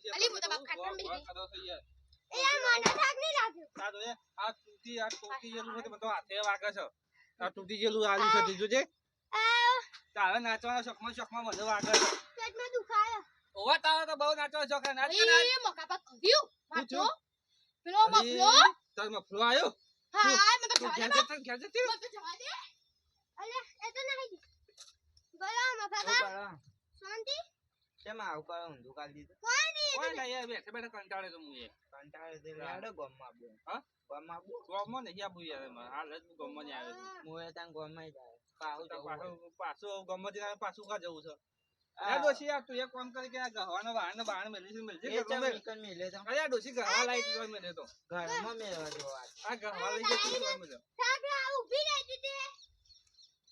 અલી હું તો બાપ ખાટમ બી કરો છો યાર એ આ મને થાક નહીં લાગ્યો આ જો આ તૂટી જેલું છે બધો હાથે વાગે છે આ તૂટી જેલું આલ્યું છે દીધું છે તારે નાચવાના શોખમાં મને વાગે છે પેટમાં દુખાય ઓવા તારે તો બહુ નાચવાનો શોખ છે નાચ કે નાચ એ મકા પા કર્યું વાતો પેલો અલી, મફલો તાર મફલો આયો હા મને તો તું જવા ઘેર દે જતા ઘેર જતી મને તો જવા દે અલે એ તો નહીં બોલો મફા શાંતિ કેમ આવું કરો ઊંધું કાઢી દીધું કોઈ નહીં કોઈ ના યાર બેઠે બેઠે કંટાળે તો હું એ કંટાળે તે લાડો ગોમમાં આપ્યો હા ગોમમાં આપ્યો ગોમમાં નહીં આવું યાર મારે હાલ જ ગોમમાં નહીં આવ્યો હું એ ત્યાં ગોમમાં જાય પાછું જવું હોય. પાછું ગોમમાં જઈને પાછું કા જવું છે અરે ડોશી યાર તું એક કામ કરી કે આ ગહવાનો બહાર મેલી છે એ ચમ ઈકન મેલે તો અરે આ ડોશી ગહવા લાઈ દીધો મેલે તો ઘરમાં મેળવા જેવો વાત આ ગહવા લઈ જતી તો મેલે સાબરા ઊભી રહી તે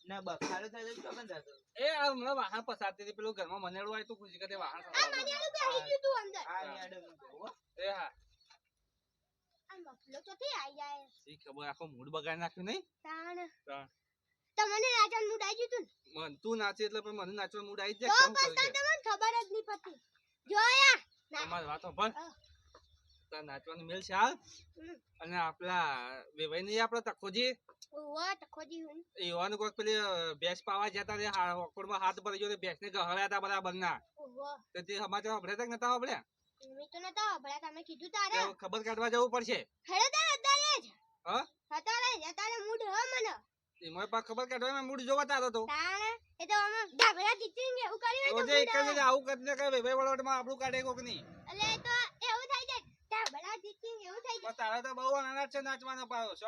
ના બખાડો થાય તો કેમ જતો એ આ હમણાં વાહન પસારતી હતી પેલું ઘરમાં મનેડું આવ્યું તું ખુશી કરે વાહન આ મનેલું બેહી ગયું તું અંદર આ યાડે હું જોઉં, હો. એ હા આ મફલો તો થી આઈ જાય શી ખબર આખો મૂડ બગાડી નાખ્યો નહીં તાણ તાણ. તમને રાજાન મૂડ આવી ગયું તું મન તું નાચે એટલે પણ મને નાચવાનું મૂડ આવી જ તો જાય કેમ પછી કરે તમને ખબર જ નહીં પડતી જોયા તમારી વાતો પર હા. તાર નાચવાનું મેલ છે હાલ અને આપલા વેવાઈ નહીં આપડા તખોજી ઓવા ટકોજી હું એવાનું કોઈક પેલી ભેંસ પાવા જતા રે ઓકડમાં હાથ ભરી ગયો ભેંસ ને ગહળ્યા હતા બરાબર ના ઓવા તો તે સમાચાર સાંભળ્યા હતા કે નતા સાંભળ્યા મેં તો નતા ભલા તમે કીધું તારે તો ખબર કાઢવા જવું પડશે હેડો તારે અત્યારે જ હા અત્યારે મૂડ હ મને એમાં પા ખબર કાઢવા મૂડ જોવા તારો તો તારે એ તો અમે ડાબરા જીતીને એવું કર્યું હોય તો રોજે એક mood જ આવું કરીને કે વેવાઈ વળવટમાં આપણું કાઢે કોક નહીં એટલે તો એવું થઈ જાય ડાબરા જીતીને એવું થઈ જાય પણ તારા તો બહુ નાના છે નાચવાનો પાડો